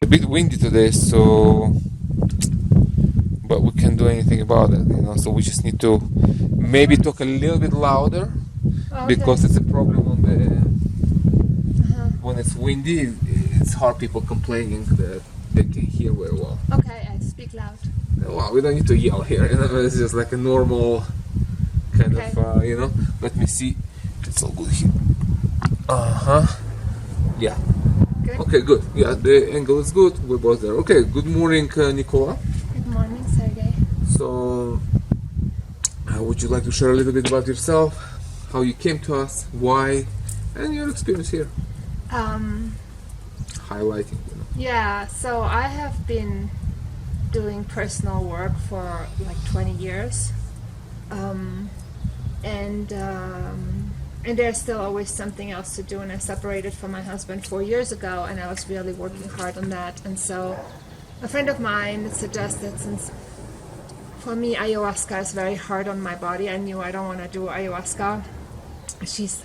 bit windy today, so but we can't do anything about it, so we just need to maybe talk a little bit louder, because it's a problem on the when it's windy. It's hard, people complaining that they can hear very well. Okay, I speak loud. Well, we don't need to yell here, it's just like a normal kind of let me see. It's all good here. Yeah. Good. Okay, good. Yeah, the angle is good. We're both there. Okay, good morning, Nikola. Good morning, Sergey. So, would you like to share a little bit about yourself, how you came to us, why, and your experience here? Highlighting, Yeah, so I have been doing personal work for like 20 years. And there's still always something else to do, and I separated from my husband 4 years ago, and I was really working hard on that. And so a friend of mine suggested, since for me ayahuasca is very hard on my body, I knew I don't want to do ayahuasca.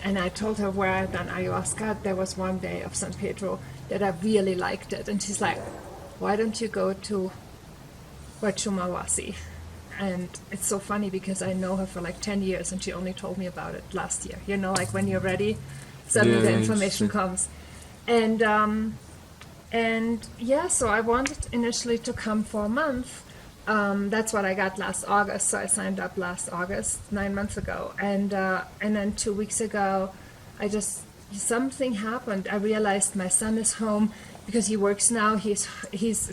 And I told her where I'd done ayahuasca. There was one day of San Pedro that I really liked it, and she's like, why don't you go to Huachuma Wasi? And it's so funny because I know her for like 10 years and she only told me about it last year. Like when you're ready, suddenly the information comes. And so I wanted initially to come for a month. That's what I got last August. So I signed up last August, 9 months ago. And then 2 weeks ago, something happened. I realized my son is home because he works now. He's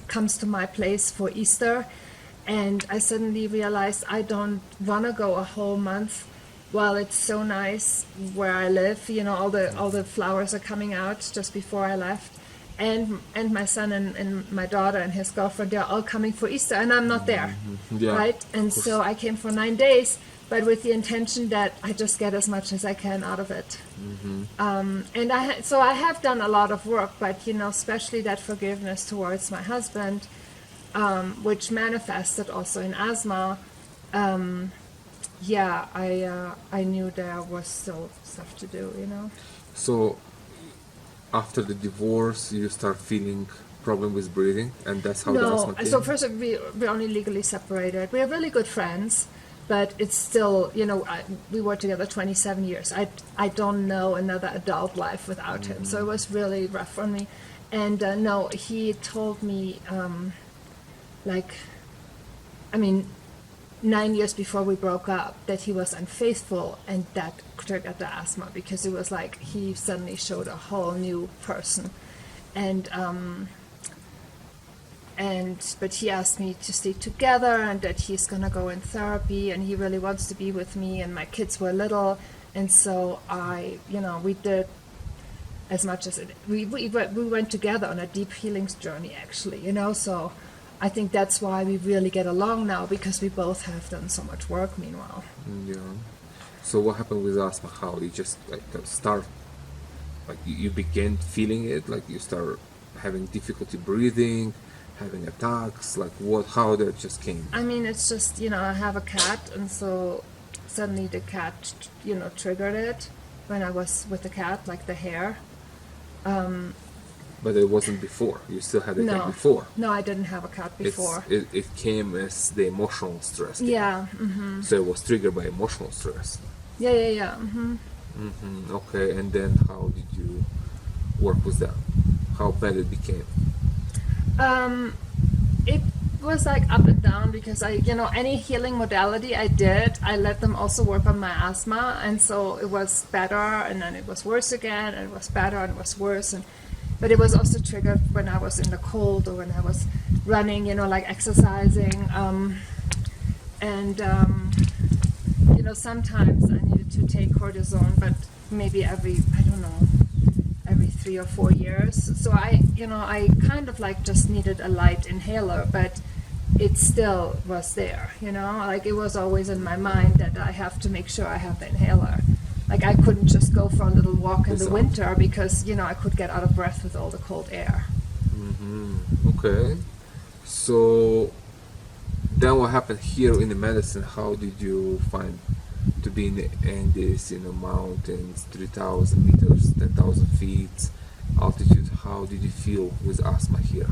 comes to my place for Easter. And I suddenly realized I don't want to go a whole month while it's so nice where I live. All the flowers are coming out just before I left. And my son and my daughter and his girlfriend, they're all coming for Easter, and I'm not there, right? And so I came for 9 days, but with the intention that I just get as much as I can out of it. And I have done a lot of work, but especially that forgiveness towards my husband, which manifested also in asthma. I knew there was still stuff to do. So after the divorce, you start feeling problem with breathing, and that's how the asthma came? So first we're only legally separated. We're really good friends, but it's still, we were together 27 years. I don't know another adult life without him, so it was really rough for me. And he told me, 9 years before we broke up, that he was unfaithful, and that triggered the asthma, because it was like he suddenly showed a whole new person. But he asked me to stay together, and that he's gonna go in therapy, and he really wants to be with me, and my kids were little, and so we did as much as we went together on a deep healings journey, actually, so I think that's why we really get along now, because we both have done so much work meanwhile. Yeah. So what happened with asthma? How you just start, you began feeling it, you start having difficulty breathing, having attacks, how that just came? It's just, I have a cat, and so suddenly the cat, triggered it when I was with the cat, like the hair. But it wasn't before. You still had a cat before. No, I didn't have a cat before. It came as the emotional stress. Yeah. So it was triggered by emotional stress. Yeah. Okay, and then how did you work with that? How bad it became? It was up and down, because any healing modality I did, I let them also work on my asthma, and so it was better, and then it was worse again, and it was better, and it was worse, but it was also triggered when I was in the cold, or when I was running, exercising, sometimes I needed to take cortisone, but maybe every 3 or 4 years. So I kind of just needed a light inhaler, but it still was there, it was always in my mind that I have to make sure I have the inhaler. I couldn't just go for a little walk in the winter, because, I could get out of breath with all the cold air. Okay. So then what happened here in the medicine? How did you find to be in the Andes, mountains, 3,000 meters, 10,000 feet altitude? How did you feel with asthma here?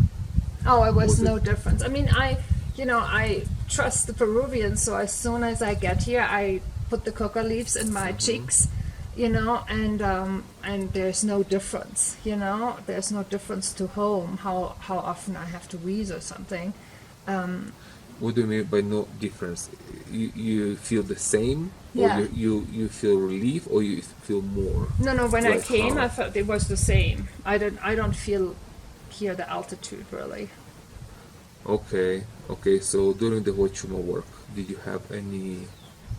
Oh, it was Was no it- difference. I mean, I trust the Peruvians, so as soon as I get here, I put the coca leaves in my cheeks, and there's no difference. There's no difference to home. How often I have to wheeze or something. What do you mean by no difference? You feel the same, Yeah. or you feel relief, or you feel more? No. When I Like came, how? I felt it was the same. I don't feel here the altitude really. Okay. So during the Huachuma work, did you have any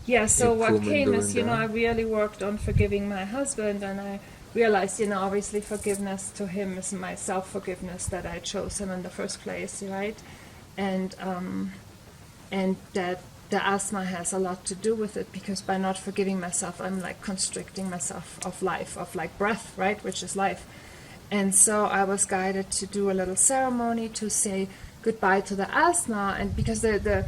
Yeah, so what improvement came during is, that? I really worked on forgiving my husband, and I realized, obviously forgiveness to him is my self-forgiveness that I chose him in the first place, right? And that the asthma has a lot to do with it, because by not forgiving myself, I'm like constricting myself of life, of like breath, right, which is life. And so I was guided to do a little ceremony to say goodbye to the asthma, and because the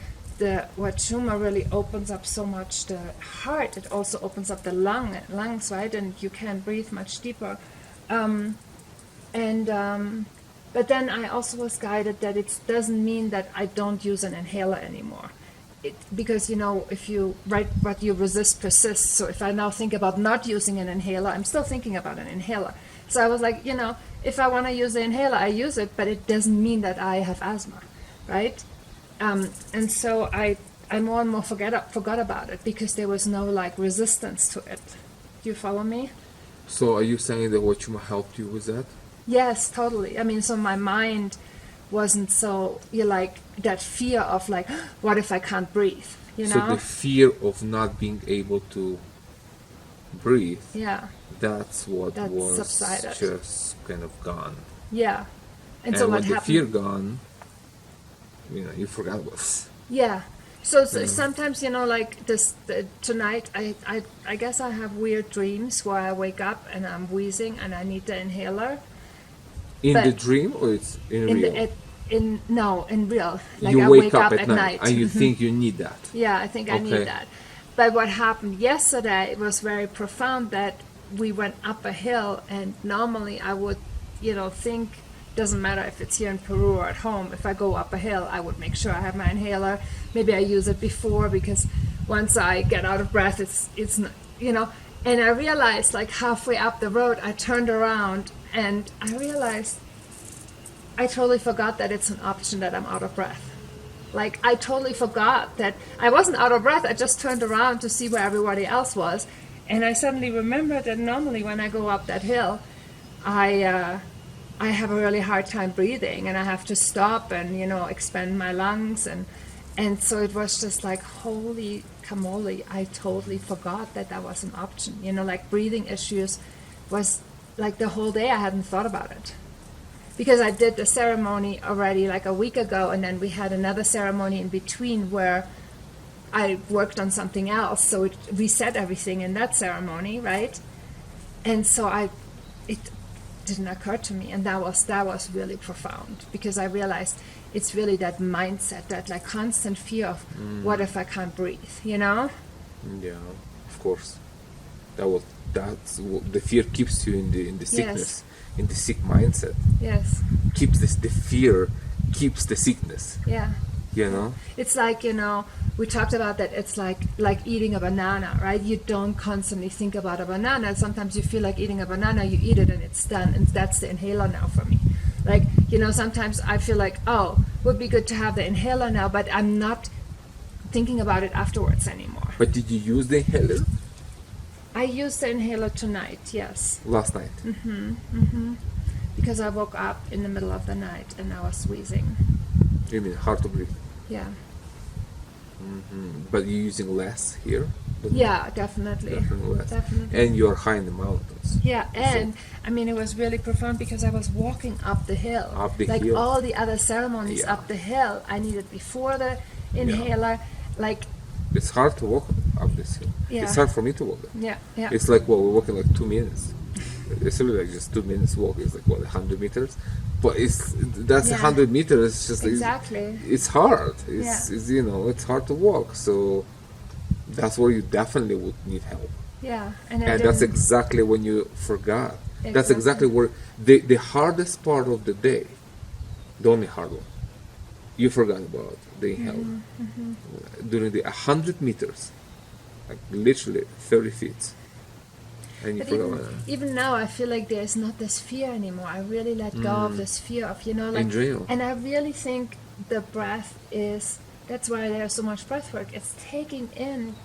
Huachuma really opens up so much the heart, it also opens up the lungs, right, and you can breathe much deeper. And But then I also was guided that it doesn't mean that I don't use an inhaler anymore. Because if you write what you resist persists. So if I now think about not using an inhaler, I'm still thinking about an inhaler. So I was like, if I want to use the inhaler, I use it, but it doesn't mean that I have asthma, right? And so I more and more forgot about it, because there was no like resistance to it. Do you follow me? So are you saying that Huachuma helped you with that? Yes, totally. I mean, so my mind wasn't so like that fear of like, what if I can't breathe? So the fear of not being able to breathe, Yeah, that's what that was subsided. just kind of gone. Yeah. And And so what when the happened? fear gone, you forgot about it. Yeah. So sometimes, like tonight, I guess I have weird dreams where I wake up and I'm wheezing and I need the inhaler. In But the dream, or it's in in real? in real, like You I wake up at night and you think you need that. Yeah, I think I Okay. need that. But what happened yesterday was very profound, that we went up a hill, and normally I would, think, doesn't matter if it's here in Peru or at home, if I go up a hill, I would make sure I have my inhaler. Maybe I use it before, because once I get out of breath, it's and I realized like halfway up the road, I turned around and I realized I totally forgot that it's an option that I'm out of breath. Like, I totally forgot that I wasn't out of breath. I just turned around to see where everybody else was. And I suddenly remembered that normally when I go up that hill, I have a really hard time breathing, and I have to stop and, expand my lungs. And so it was just like, holy camole, I totally forgot that was an option. Like breathing issues was like the whole day I hadn't thought about it. Because I did the ceremony already like a week ago, and then we had another ceremony in between where I worked on something else, so it reset everything in that ceremony, right? And so it didn't occur to me, and that was really profound, because I realized it's really that mindset, that like constant fear of what if I can't breathe, Yeah, of course. That's the fear keeps you in the sickness, in the sick mindset. Yes. Keeps the fear keeps the sickness. Yeah. It's like, we talked about that. It's like eating a banana, right? You don't constantly think about a banana. Sometimes you feel like eating a banana, you eat it and it's done. And that's the inhaler now for me. Like, sometimes I feel like, oh, would be good to have the inhaler now, but I'm not thinking about it afterwards anymore. But did you use the inhaler? I used the inhaler tonight, yes. Last night? Because I woke up in the middle of the night and I was wheezing. You mean hard to breathe? Yeah. But you're using less here? Yeah, definitely. Definitely less. Definitely. And you're high in the mountains. Yeah, and I mean, it was really profound because I was walking up the hill. Up the like hill. all the other ceremonies Yeah. up the hill, I needed before the inhaler. Like, It's hard to walk up this hill. Yeah. It's hard for me to walk. yeah. It's like, we're walking like 2 minutes. It's really like just 2 minutes walk. It's like, 100 meters? But that's Yeah. 100 meters. It's just Exactly. It's hard. Yeah. It's hard to walk. So that's where you definitely would need help. Yeah, And that's exactly when you forgot. That's Exactly. exactly where the hardest part of the day, the only hard one. You forgot about the inhaler. During the 100 meters, like literally 30 feet. And you But forgot even, about that. even now, I feel like there's not this fear anymore. I really let go of this fear of, like, Adrenal. and I really think the breath is, that's why there's so much breath work. It's taking in,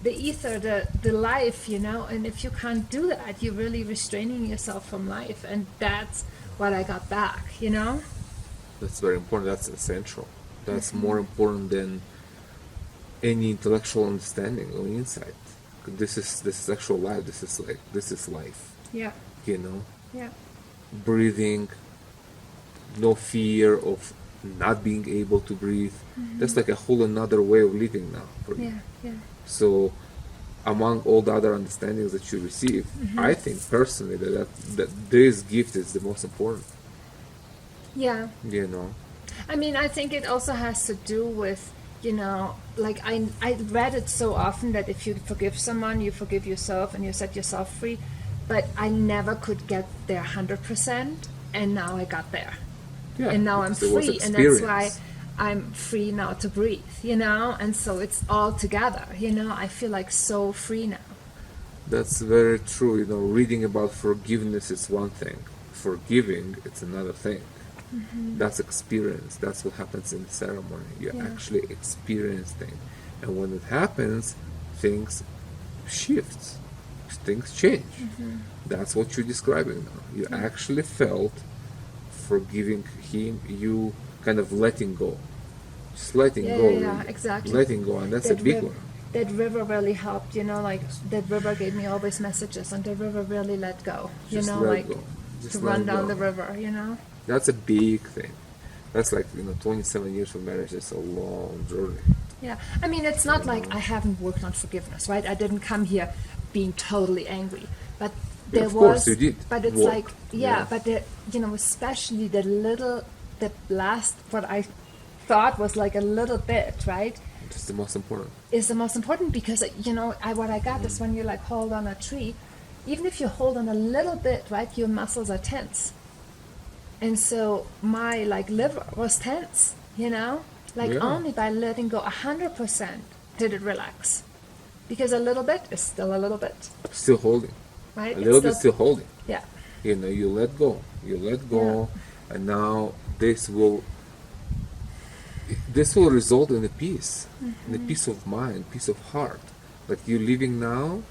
the ether, the life, and if you can't do that, you're really restraining yourself from life. And that's what I got back, That's very important. That's essential. That's more important than any intellectual understanding or insight. This is actual life. This is life. Yeah, yeah, Breathing, no fear of not being able to breathe. That's like a whole another way of living now for you. yeah. So, among all the other understandings that you receive, I think personally that this gift is the most important. Yeah. I mean, I think it also has to do with, like I read it so often that if you forgive someone, you forgive yourself and you set yourself free. But I never could get there 100%, and now I got there. Yeah, And now I'm because it was free, and that's why experience. I'm free now to breathe, and so it's all together, I feel like so free now. That's very true. Reading about forgiveness is one thing. Forgiving, it's another thing. That's experience. That's what happens in the ceremony. You Yeah. actually experience things. And when it happens, things shift. Things change. That's what you're describing now. You actually felt forgiving him, you kind of letting go. Just letting Yeah, go. yeah, really. exactly. Letting go, and that's a big one. That river really helped, like that river gave me always messages, and the river really let go, Just let like go. Just to let run down go. the river, That's a big thing. That's like 27 years of marriage is a long journey. Yeah, I mean, it's not like I haven't worked on forgiveness, right? I didn't come here being totally angry, but there of course was, you did but it's work. like, but especially the last, what I thought was like a little bit, right? That's the most important. Is the most important because what I got is when you like hold on a tree, even if you hold on a little bit, right, your muscles are tense, and so my like liver was tense, like Yeah. only by letting go 100% did it relax, because a little bit is still a little bit, Still holding. right? A little bit still holding. Yeah, You let go. You let go, and now this will result in a peace, in a peace of mind, peace of heart. Like you're living now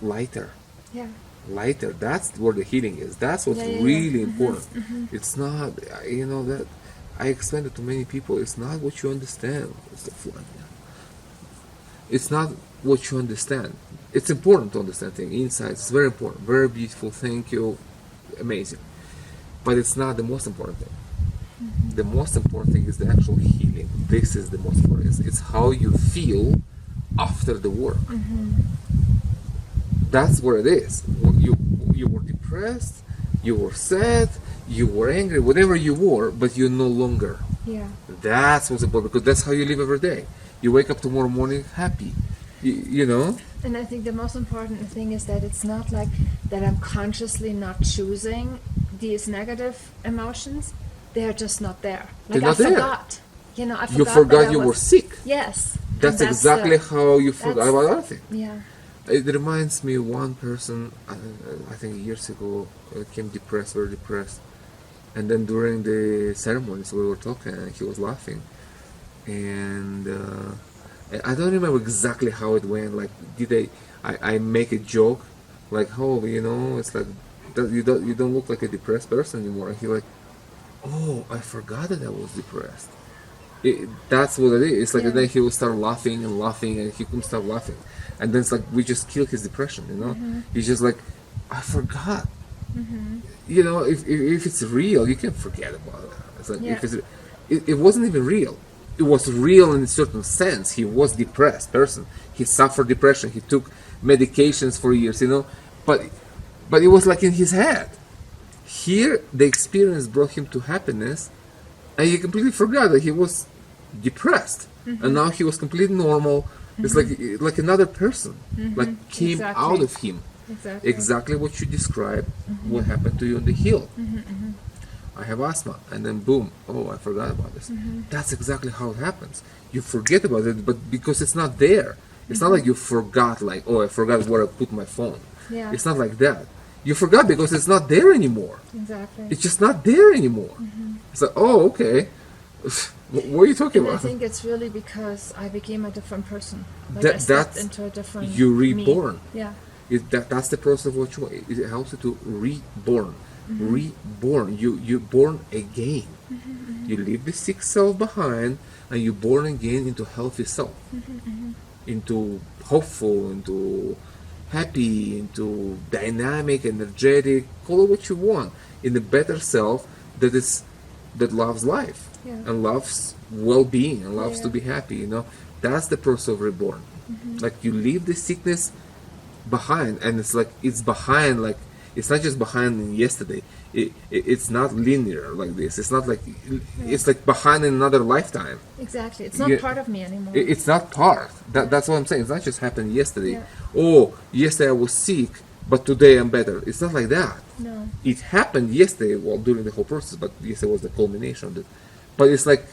lighter. yeah, Lighter. That's where the healing is. That's what's Yeah. really important. It's not, that I explain it to many people. It's not what you understand. It's not what you understand. It's important to understand things. Insight. It's very important. Very beautiful. Thank you. Amazing. But it's not the most important thing. The most important thing is the actual healing. This is the most important. It's how you feel after the work. That's where it is. You were depressed, you were sad, you were angry, whatever you were, but you're no longer. yeah, That's what's important, because that's how you live every day. You wake up tomorrow morning happy. You know? And I think the most important thing is that it's not like that I'm consciously not choosing these negative emotions. They're just not there. Like They're not I there. forgot. I forgot. You forgot that I you was, were sick. Yes. That's And exactly how you forgot that's- about other things. Yeah. It reminds me of one person, I think years ago, came depressed, very depressed. And then during the ceremonies we were talking, and he was laughing. And I don't remember exactly how it went. Like, I make a joke, like, oh, it's like, you don't look like a depressed person anymore. And he like, oh, I forgot that I was depressed. That's what it is. It's like, Yeah. and then he will start laughing and laughing, and he couldn't stop laughing. And then it's like, we just kill his depression, He's just like, I forgot. If it's real, you can forget about it. It's like, Yeah. it wasn't even real. It was real in a certain sense. He was depressed person. He suffered depression. He took medications for years, but it was like in his head. Here, the experience brought him to happiness, and he completely forgot that he was depressed, and now he was completely normal. It's like another person, like came Exactly. out of him. Exactly. Exactly what you described. What happened to you on the hill. I have asthma, and then boom, oh, I forgot about this. That's exactly how it happens. You forget about it, but because it's not there. It's not like you forgot, like, oh, I forgot where I put my phone. Yeah. It's not like that. You forgot because it's not there anymore. Exactly. It's just not there anymore. It's like, oh, okay. What are you talking And I about? think it's really because I became a different person. Like That- I stepped that's- into a different you're me. reborn. Yeah. That's the process of Huachuma. It helps you to reborn. Reborn. You're born again. You leave the sick self behind, and you're born again into healthy self, into hopeful, into happy, into dynamic, energetic. Call it what you want. In a better self that loves life Yeah. and loves well-being and loves to Yeah. be happy. That's the process of reborn. Like you leave the sickness behind, and it's like it's behind, like it's not just behind in yesterday. It's not linear like this. It's not like it's like behind in another lifetime. Exactly. It's not Yeah. part of me anymore. It's not part. That's what I'm saying. It's not just happened yesterday. Yeah. Oh, yesterday I was sick, but today I'm better. It's not like that. No. It happened yesterday, well, during the whole process, but yesterday was the culmination of it. But it's like,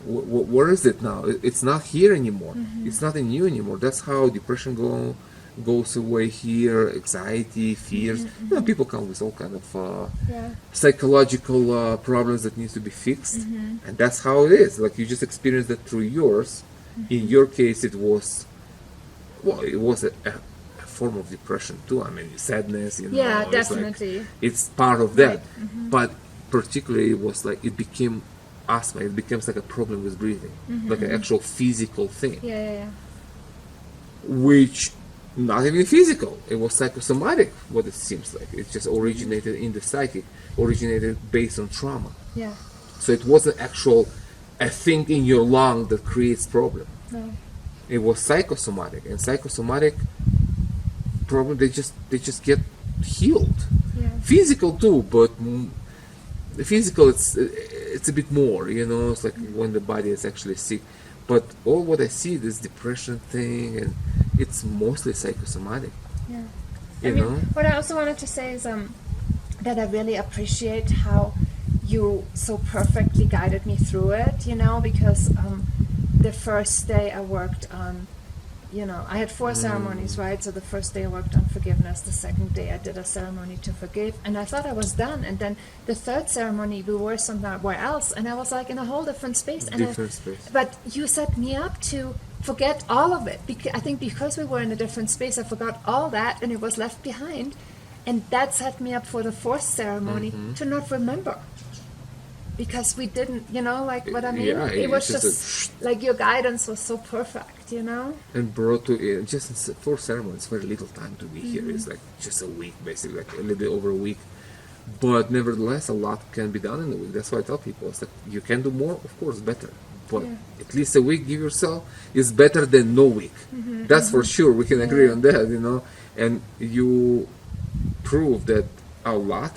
where is it now? It's not here anymore. It's not in you anymore. That's how depression goes away here. Anxiety, fears. People come with all kind of Yeah. psychological problems that needs to be fixed, and that's how it is. Like you just experience that through yours. In your case, it was a form of depression too. I mean, sadness. Yeah, it's like- definitely. it's part of that, Right. but particularly it was like it became asthma. It becomes like a problem with breathing, like an actual physical thing, Yeah. which not even physical. It was psychosomatic. What it seems like it just originated in the psychic, originated based on trauma. Yeah. So it wasn't actual a thing in your lung that creates problem. No. It was psychosomatic, and psychosomatic problem they just get healed. Yeah. Physical too, but the physical it's a bit more. It's like when the body is actually sick. But all what I see, this depression thing, and it's mostly psychosomatic. Yeah. You know? What I also wanted to say is that I really appreciate how you so perfectly guided me through it, because the first day I worked on, I had 4 ceremonies, right? So the first day I worked on forgiveness, the second day I did a ceremony to forgive, and I thought I was done. And then the third ceremony, we were somewhere else, and I was like in a whole different space. But you set me up to forget all of it. I think because we were in a different space, I forgot all that, and it was left behind. And that set me up for the 4th ceremony to not remember. Because we didn't, like what I mean? Yeah, it was it's just like your guidance was so perfect, And brought to it just for ceremonies, very little time to be here. It's like just a week, basically, like a little bit over a week. But nevertheless, a lot can be done in a week. That's why I tell people, it's like you can do more, of course, better. But at least a week, give yourself, is better than no week. That's for sure. We can agree on that, And you prove that a lot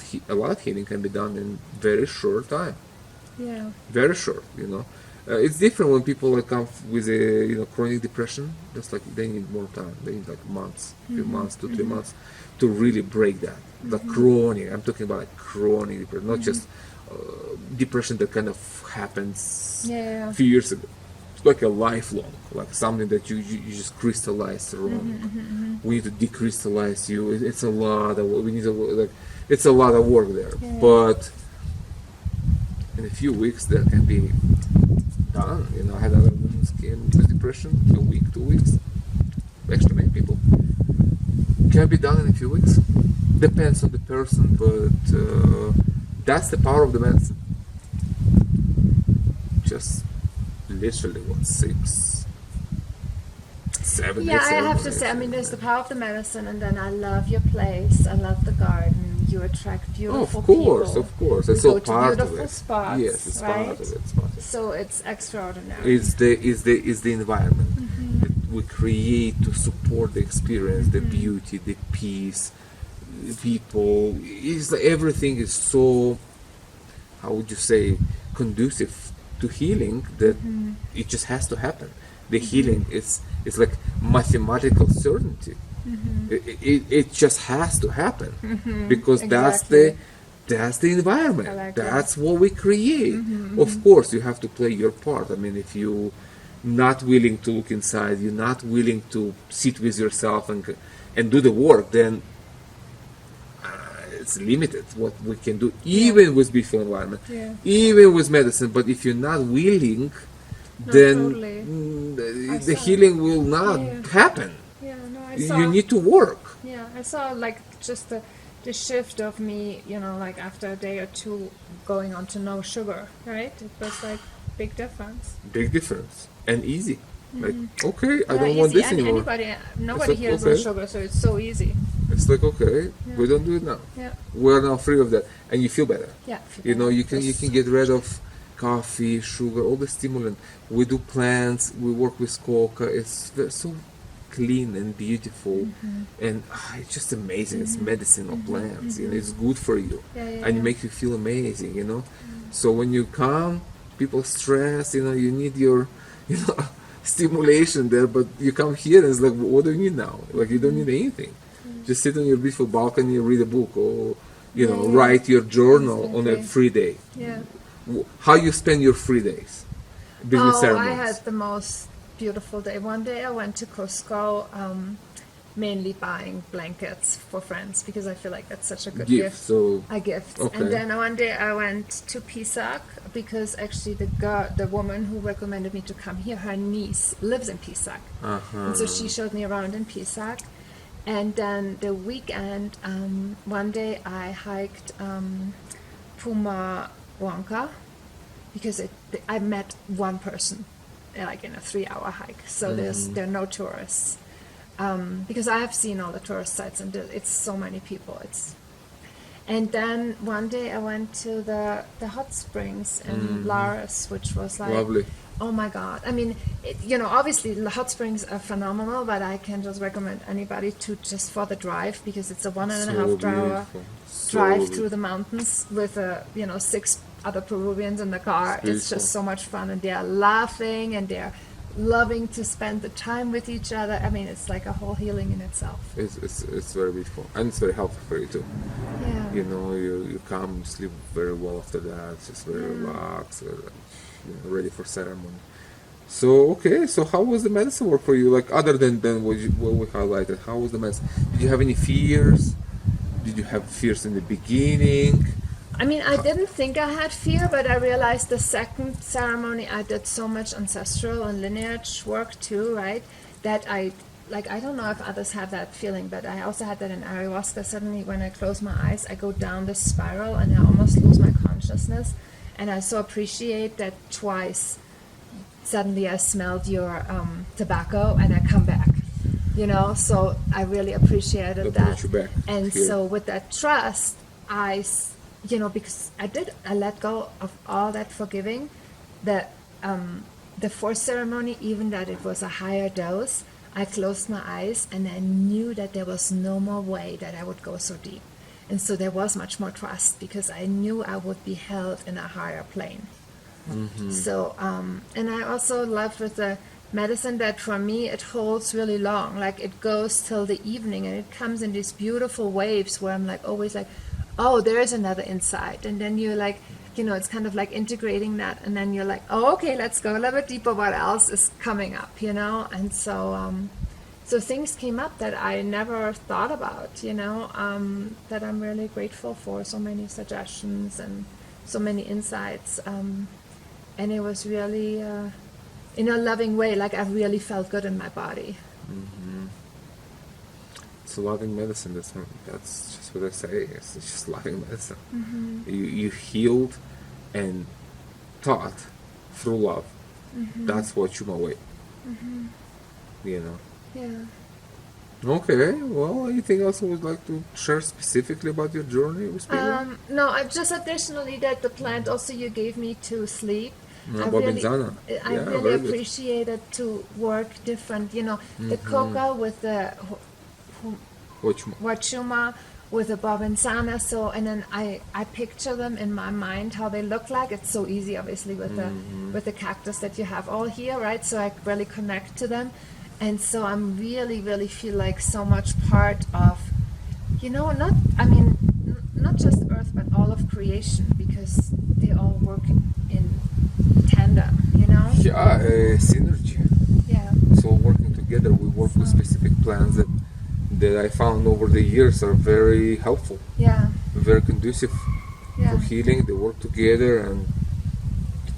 of healing can be done in very short time. Yeah. Very short, It's different when people come with a chronic depression. Just like they need more time. They need like months, few months, 2-3 months to really break that. The chronic. I'm talking about like chronic depression, not just depression that kind of happens a few years ago. It's like a lifelong, like something that you just crystallize wrong. We need to decrystallize you. It's a lot of we need to it's a lot of work there, but in a few weeks that can be done. I had other women came with depression, a week, 2 weeks. Actually, many people can be done in a few weeks. Depends on the person, but that's the power of the medicine. Just literally 6, 7. Yeah, I have to say, there's the power of the medicine, and then I love your place. I love the garden. You attract beautiful people. Of course. We It's go all to part of beautiful it. spots, Yes, it's right? part of it. It's part of it. So it's extraordinary. It's the environment that we create to support the experience, the beauty, the peace, people. It's like everything is so, how would you say, conducive to healing that it just has to happen. The healing is like mathematical certainty. It just has to happen because that's that's the environment. I like That's what we create. Of course, you have to play your part. I mean, if you not willing to look inside, you're not willing to sit with yourself and do the work, then it's limited what we can do, even with beautiful environment, Yeah. even with medicine. But if you're not willing, No, then totally. the I saw- healing will not Yeah. happen. Yeah, no, I You saw. need to work. Yeah, I saw like just the shift of me, like after a day or two going on to no sugar, right? It was like big difference. Big difference and easy. Like, okay, I Yeah, don't want easy. this anymore. Nobody like, here is okay. on sugar, so it's so easy. It's like, okay, we don't do it now. Yeah, We're now free of that, and you feel better. yeah. You know, you can get rid of coffee, sugar, all the stimulant. We do plants. We work with coca. It's so clean and beautiful, and it's just amazing. It's medicinal plants. You know, it's good for you, Yeah, yeah, and it yeah. makes you feel amazing. You know, so when you come, people stress. You know, you need your, stimulation there, but you come here and it's like, what do you need now? Like you don't need anything. Just sit on your beautiful balcony, read a book, or Yeah. write your journal on a Exactly. free day. Yeah. How you spend your free days between Oh, ceremonies? I had the most beautiful day. One day I went to Costco, mainly buying blankets for friends because I feel like that's such a good gift. So A gift. Okay. And then one day I went to Pisac because actually the woman who recommended me to come here, her niece lives in Pisac. And so she showed me around in Pisac. And then the weekend, one day I hiked Puma Wonka because I met one person like in a 3-hour hike. So there are no tourists. Because I have seen all the tourist sites and it's so many people. And then one day I went to the hot springs in Laris, which was like, lovely. oh my God. I mean, obviously the hot springs are phenomenal, but I can just recommend anybody to just for the drive because it's a 1.5 hour beautiful. So drive beautiful. through the mountains with 6 other Peruvians in the car. It's beautiful. just so much fun, and they're laughing and they're loving to spend the time with each other. I mean, it's like a whole healing in itself. It's very beautiful, and it's very helpful for you too. Yeah. You come, you sleep very well after that. It's just very relaxed, ready for ceremony. So okay, so how was the medicine work for you? Like other than what we highlighted, how was the medicine? Did you have any fears? Did you have fears in the beginning? I mean, I didn't think I had fear, but I realized the second ceremony I did so much ancestral and lineage work too, right? That I don't know if others have that feeling, but I also had that in ayahuasca. Suddenly, when I close my eyes, I go down this spiral and I almost lose my consciousness. And I so appreciate that twice. Suddenly, I smelled your tobacco and I come back. So I really appreciated That that. brought you back And here. so with that trust, because I let go of all that forgiving, the fourth ceremony, even that it was a higher dose, I closed my eyes and I knew that there was no more way that I would go so deep. And so there was much more trust because I knew I would be held in a higher plane. So, and I also love with the medicine that for me it holds really long. Like it goes till the evening and it comes in these beautiful waves where I'm like always like, oh, there is another insight. And then you're like, it's kind of like integrating that. And then you're like, oh, okay, let's go a little bit deeper. What else is coming up, And so, so things came up that I never thought about, that I'm really grateful for. So many suggestions and so many insights. And it was really, in a loving way, like I really felt good in my body. It's loving medicine. That's just what I say. It's just loving medicine. You healed and taught through love. That's what Huachuma Way. Yeah. Okay. Well, anything else you would like to share specifically about your journey with people? No, I just additionally that the plant also you gave me to sleep. I Babinzana. I Yeah, really very good. appreciated to work different, the coca with the Huachuma. Huachuma with the Babinzana. So, and then I picture them in my mind how they look like. It's so easy, obviously, with the cactus that you have all here, right? So I really connect to them. And so I'm really, really feel like so much part of, not not just Earth, but all of creation, because they all work in tandem, you know? Yeah, synergy. Yeah. So working together, we work with specific plans that I found over the years are very helpful, Yeah. very conducive Yeah. for healing. They work together and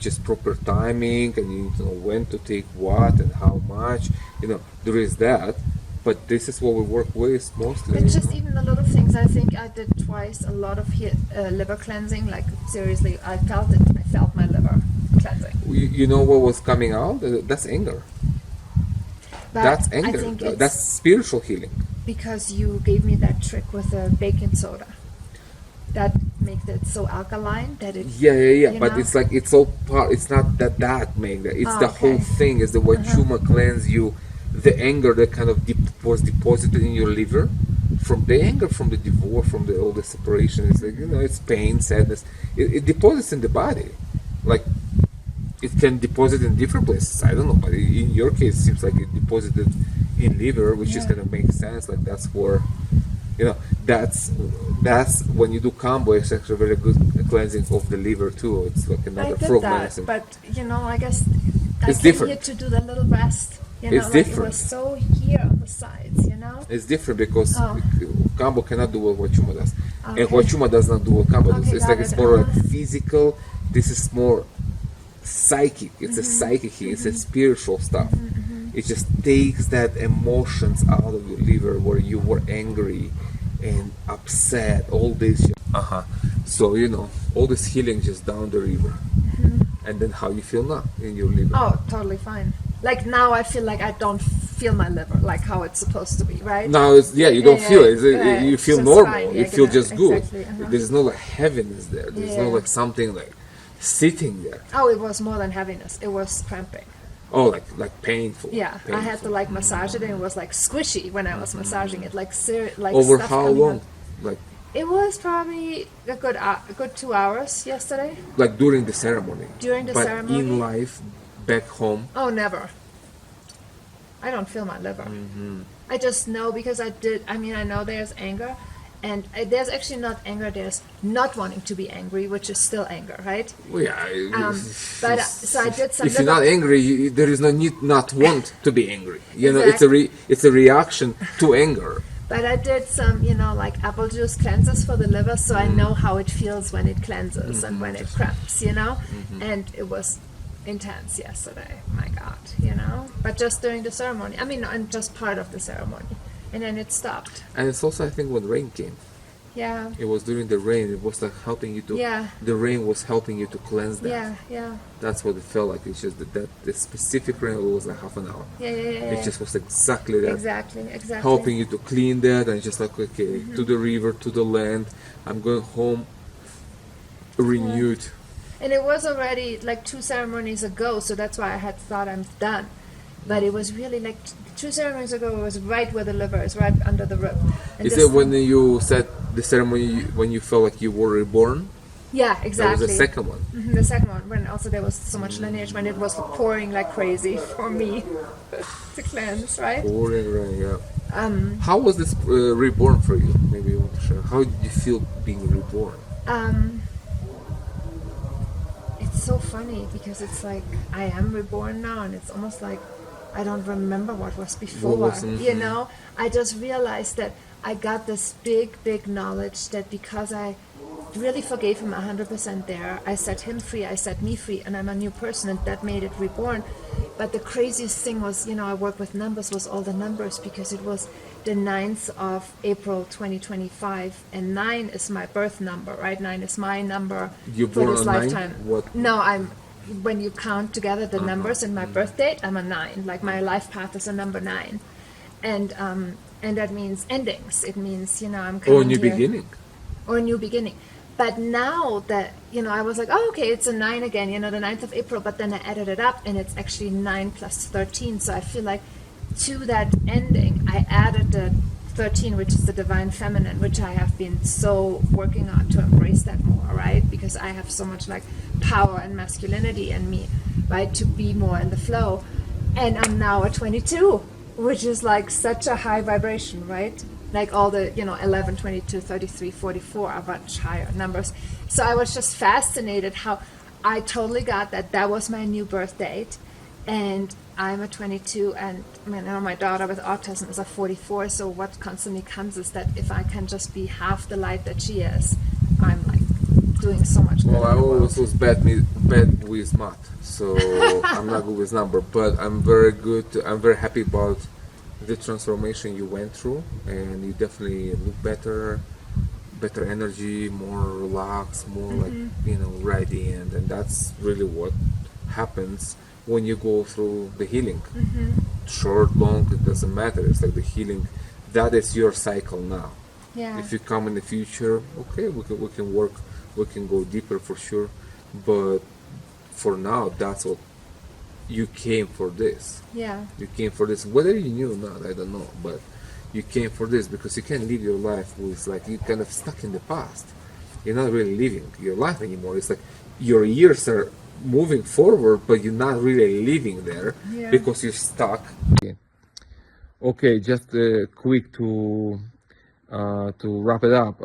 just proper timing, and you know when to take what and how much. You know, there is that, but this is what we work with mostly. It's you just know? even the little things. I think I did twice a lot of liver cleansing. Like seriously, I felt it. I felt my liver cleansing. You know what was coming out? That's anger. But That's I anger. think it's That's spiritual healing. because you gave me that trick with the baking soda. That makes it so alkaline that it. Yeah. You But know? it's like it's all part. It's not that make that. It's Oh, the whole okay. thing. Is the Huachuma cleanse you, the anger that kind of was deposited in your liver, from the anger, from the divorce, from all the separation. It's like it's pain, sadness. It deposits in the body, like it can deposit in different places. I don't know, but in your case, it seems like it deposited in liver, which is Yeah. gonna make sense. Like that's where. That's when you do combo. It's actually very good cleansing of the liver too. It's like I another did frog that, medicine. but I guess I It's came different. here to do the little rest. It's Like different. it was so here on the sides. It's different because Oh. combo cannot do what Huachuma does, and Okay. Huachuma does not do what combo does. Okay, It's got like it. it's more like Uh-huh. physical. This is more psychic. It's a Mm-hmm. psychic healing. It's a spiritual stuff. It just takes that emotions out of your liver where you were angry and upset, all this. So all this healing just down the river, and then how you feel now in your liver. Oh, totally fine. Like now I feel like I don't feel my liver like how it's supposed to be, right? Now you don't Yeah, feel it. yeah, You it's feel just normal. fine. You Yeah, feel genau, just good. exactly, There's no like heaviness there. There's no Yeah. like something like sitting there. Oh, it was more than heaviness. It was cramping. Oh, like painful. Yeah, I had to painful. like massage it, and it was like squishy when I was massaging it, like Over stuff how coming long? out. Like It was probably a good 2 hours yesterday during the ceremony. during the But ceremony. in life, back home. Oh, never. I don't feel my liver. I just know because I know there's anger, and there's actually not anger. There's not wanting to be angry, which is still anger, right? Well, yeah. But so I did some. If you're not angry, there is no need not want to be angry. Exactly. It's a reaction to anger. But I did some, like apple juice cleanses for the liver, so I know how it feels when it cleanses and when it cramps, And it was intense yesterday, my God, But just during the ceremony, and just part of the ceremony, and then it stopped. And it's also, I think, when rain came. Yeah. It was during the rain. It was like helping you to. Yeah. The rain was helping you to cleanse that. Yeah. That's what it felt like. It's just that the specific rain was like half an hour. Yeah. It just was exactly that. Exactly. Helping you to clean that, and just like okay, to the river, to the land. I'm going home renewed. And it was already like 2 ceremonies ago, so that's why I had thought I'm done. But it was really like 2 ceremonies ago. It was right where the liver is, right under the rib. And Is this it when you said the ceremony when you felt like you were reborn? Yeah, That exactly. was the second one. The second one, when also there was so much lineage, when it was pouring like crazy for me to cleanse, right? Pouring rain, yeah. How was this reborn for you? Maybe you want to share. How did you feel being reborn? It's so funny because it's like I am reborn now, and it's almost like I don't remember what was before. I just realized that I got this big knowledge that because I really forgave him 100% there, I set him free, I set me free, and I'm a new person, and that made it reborn. But the craziest thing was, I work with numbers, was all the numbers, because it was the 9th of April 2025, and 9 is my birth number, right? 9 is my number You're for born this on 9? lifetime. What? No, when you count together the numbers in my birth date, I'm a 9. Like my life path is a number 9. And that means endings. It means, I'm coming Or new here. beginning. Or a new beginning. But now that, I was like, oh, okay, it's a 9 again, the 9th of April, but then I added it up, and it's actually 9 plus 13. So I feel like to that ending, I added the 13, which is the divine feminine, which I have been so working on to embrace that more, right? Because I have so much like power and masculinity in me, right? To be more in the flow. And I'm now at 22, which is like such a high vibration, right? like all the 11, 22, 33, 44 are much higher numbers. So I was just fascinated how I totally got that was my new birth date, and I'm a 22, and my daughter with autism is a 44. So what constantly comes is that if I can just be half the light that she is, I'm like doing so much good. Well, I in the world. always was bad with math, so I'm not good with number. But I'm very good. I'm very happy about the transformation you went through, and you definitely look better energy, more relaxed, more like radiant, and that's really what happens when you go through the healing. Short, long, it doesn't matter. It's like the healing. That is your cycle now. Yeah. If you come in the future, okay, we can work, we can go deeper for sure. But for now, that's what you came for this. Yeah. You came for this, whether you knew or not, I don't know, but you came for this because you can't live your life with like you kind of stuck in the past. You're not really living your life anymore. It's like your years are moving forward, but you're not really living there because you're stuck. Okay, just quick to wrap it up.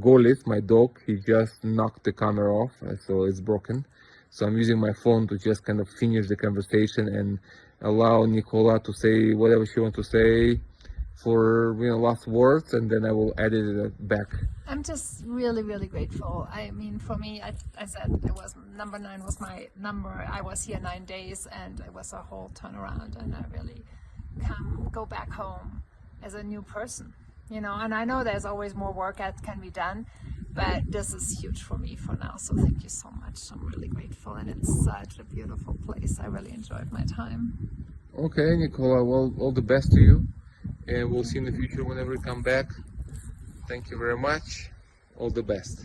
Golis, my dog, he just knocked the camera off, so it's broken. So I'm using my phone to just kind of finish the conversation and allow Nikola to say whatever she wants to say for last words, and then I will edit it back. I'm just really, really grateful. I mean, for me, I said it was number 9 was my number. I was here 9 days, and it was a whole turnaround, and I really go back home as a new person, And I know there's always more work that can be done, but this is huge for me for now. So thank you so much. I'm really grateful, and it's such a beautiful place. I really enjoyed my time. Okay, Nikola. Well, all the best to you, and we'll see you in the future whenever you come back. Thank you very much. All the best.